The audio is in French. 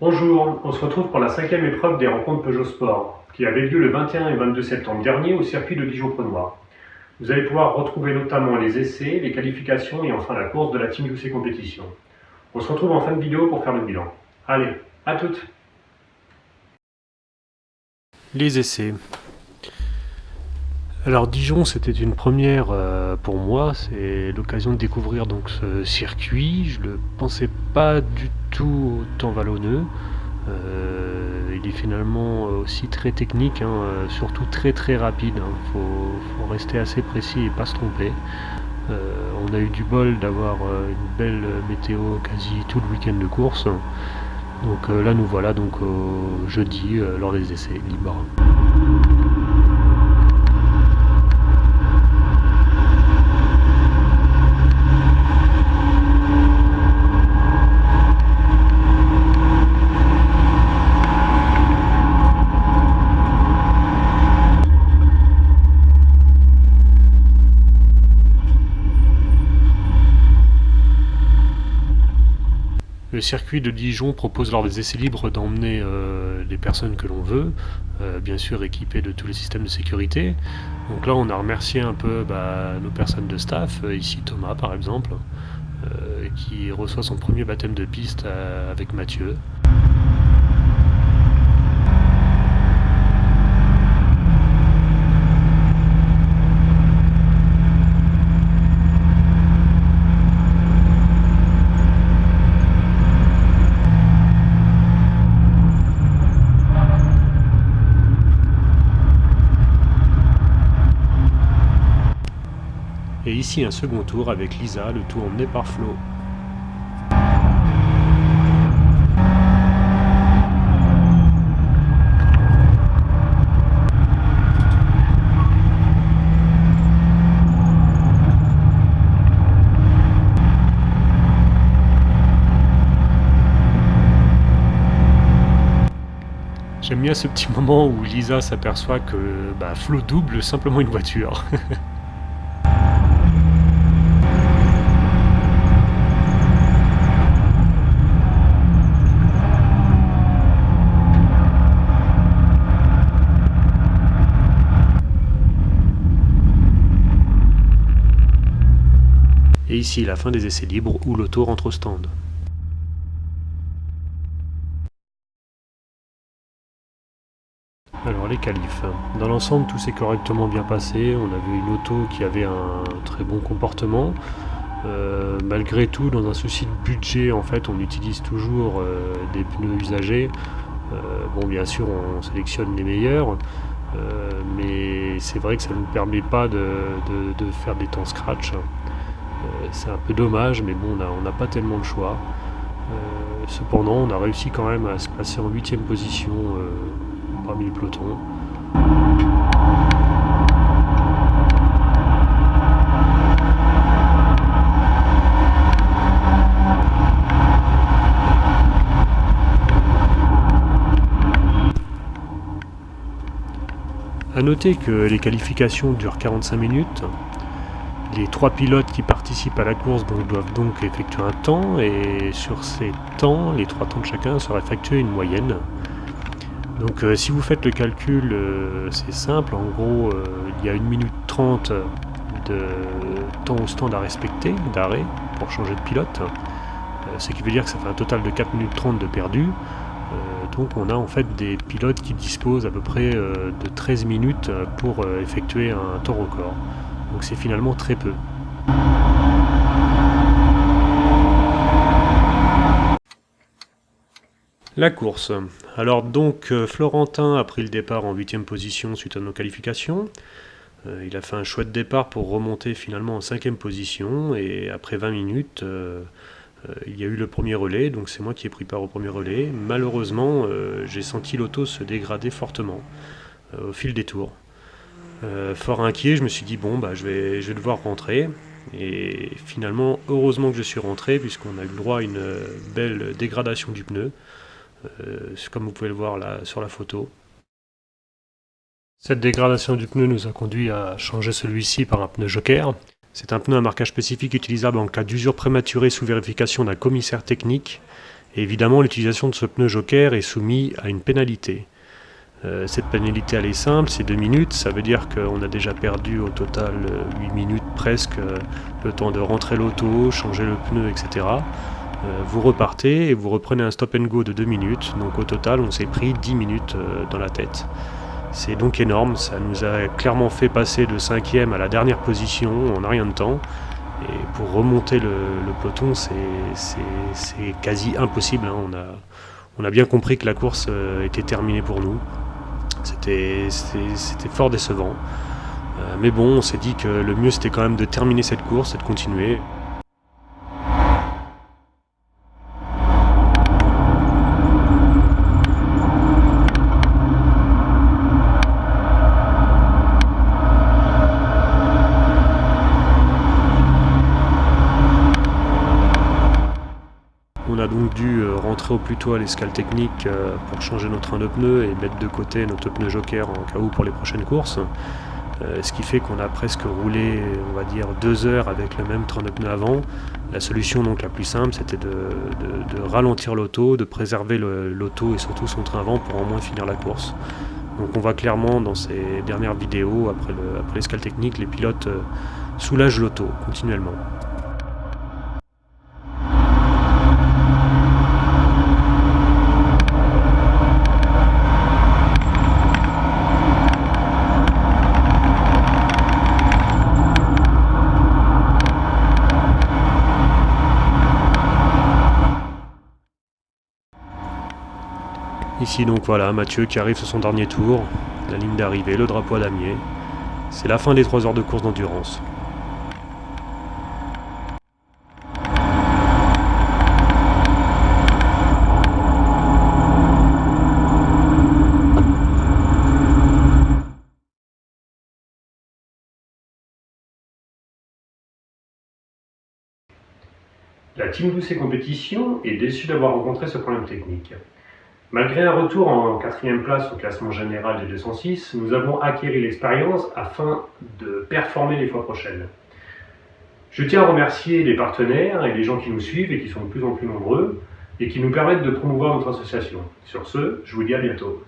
Bonjour, on se retrouve pour la 5e épreuve des rencontres Peugeot Sport, qui avait lieu le 21 et 22 septembre dernier au circuit de Dijon-Prenoir. Vous allez pouvoir retrouver notamment les essais, les qualifications et enfin la course de la Team UC Compétition. On se retrouve en fin de vidéo pour faire le bilan. Allez, à toutes! Les essais. Alors Dijon, c'était une première pour moi, c'est l'occasion de découvrir donc ce circuit. Je ne le pensais pas du tout autant vallonneux. Il est finalement aussi très technique, surtout très très rapide. Faut rester assez précis et pas se tromper. On a eu du bol d'avoir une belle météo quasi tout le week-end de course. Donc là nous voilà donc jeudi lors des essais libres. Le circuit de Dijon propose lors des essais libres d'emmener les personnes que l'on veut, bien sûr équipées de tous les systèmes de sécurité. Donc là on a remercié un peu nos personnes de staff, ici Thomas par exemple, qui reçoit son premier baptême de piste avec Mathieu. Et ici un second tour avec Lisa, le tout emmené par Flo. J'aime bien ce petit moment où Lisa s'aperçoit que Flo double simplement une voiture. Et ici la fin des essais libres où l'auto rentre au stand. Alors les qualifs. Dans l'ensemble tout s'est correctement bien passé, on avait une auto qui avait un très bon comportement. Malgré tout, dans un souci de budget, en fait, on utilise toujours des pneus usagés. Bien sûr on sélectionne les meilleurs, mais c'est vrai que ça ne nous permet pas de faire des temps scratch. C'est un peu dommage, mais bon, on n'a pas tellement le choix. Cependant, on a réussi quand même à se placer en 8e position parmi le peloton. A noter que les qualifications durent 45 minutes. Les 3 pilotes qui participent à la course doivent donc effectuer un temps, et sur ces temps, les 3 temps de chacun seraient effectués une moyenne. Donc si vous faites le calcul, c'est simple, en gros il y a 1 minute 30 de temps au stand à respecter, d'arrêt, pour changer de pilote, ce qui veut dire que ça fait un total de 4 minutes 30 de perdu. Donc on a en fait des pilotes qui disposent à peu près de 13 minutes pour effectuer un temps record. Donc c'est finalement très peu. La course. Alors donc Florentin a pris le départ en 8e position suite à nos qualifications. Il a fait un chouette départ pour remonter finalement en 5e position, et après 20 minutes il y a eu le premier relais, donc c'est moi qui ai pris part au premier relais. Malheureusement j'ai senti l'auto se dégrader fortement au fil des tours. Fort inquiet, je me suis dit je vais devoir rentrer, et finalement heureusement que je suis rentré, puisqu'on a eu le droit à une belle dégradation du pneu, comme vous pouvez le voir là sur la photo. Cette dégradation du pneu nous a conduit à changer celui-ci par un pneu Joker. C'est un pneu à marquage spécifique utilisable en cas d'usure prématurée sous vérification d'un commissaire technique, Et évidemment, l'utilisation de ce pneu joker est soumise à une pénalité. Cette pénalité, elle est simple, c'est 2 minutes, ça veut dire qu'on a déjà perdu au total 8 minutes presque, le temps de rentrer l'auto, changer le pneu, etc. Vous repartez et vous reprenez un stop and go de 2 minutes, donc au total on s'est pris 10 minutes dans la tête. C'est donc énorme, ça nous a clairement fait passer de 5e à la dernière position en un rien de temps. Et pour remonter le peloton, c'est quasi impossible, hein. On a bien compris que la course était terminée pour nous. C'était fort décevant. Mais bon, on s'est dit que le mieux c'était quand même de terminer cette course et de continuer. On a donc dû rentrer au plus tôt à l'escale technique pour changer nos trains de pneus et mettre de côté notre pneu joker en cas où pour les prochaines courses. Ce qui fait qu'on a presque roulé, on va dire, 2 heures avec le même train de pneus avant. La solution donc la plus simple, c'était de ralentir l'auto, de préserver l'auto et surtout son train avant pour au moins finir la course. Donc on voit clairement dans ces dernières vidéos, après l'escale technique, les pilotes soulagent l'auto continuellement. Ici donc voilà, Mathieu qui arrive sur son dernier tour, la ligne d'arrivée, le drapeau à damier. C'est la fin des 3 heures de course d'endurance. La Team Doucet Compétition est déçue d'avoir rencontré ce problème technique. Malgré un retour en 4e place au classement général des 206, nous avons acquis l'expérience afin de performer les fois prochaines. Je tiens à remercier les partenaires et les gens qui nous suivent et qui sont de plus en plus nombreux et qui nous permettent de promouvoir notre association. Sur ce, je vous dis à bientôt.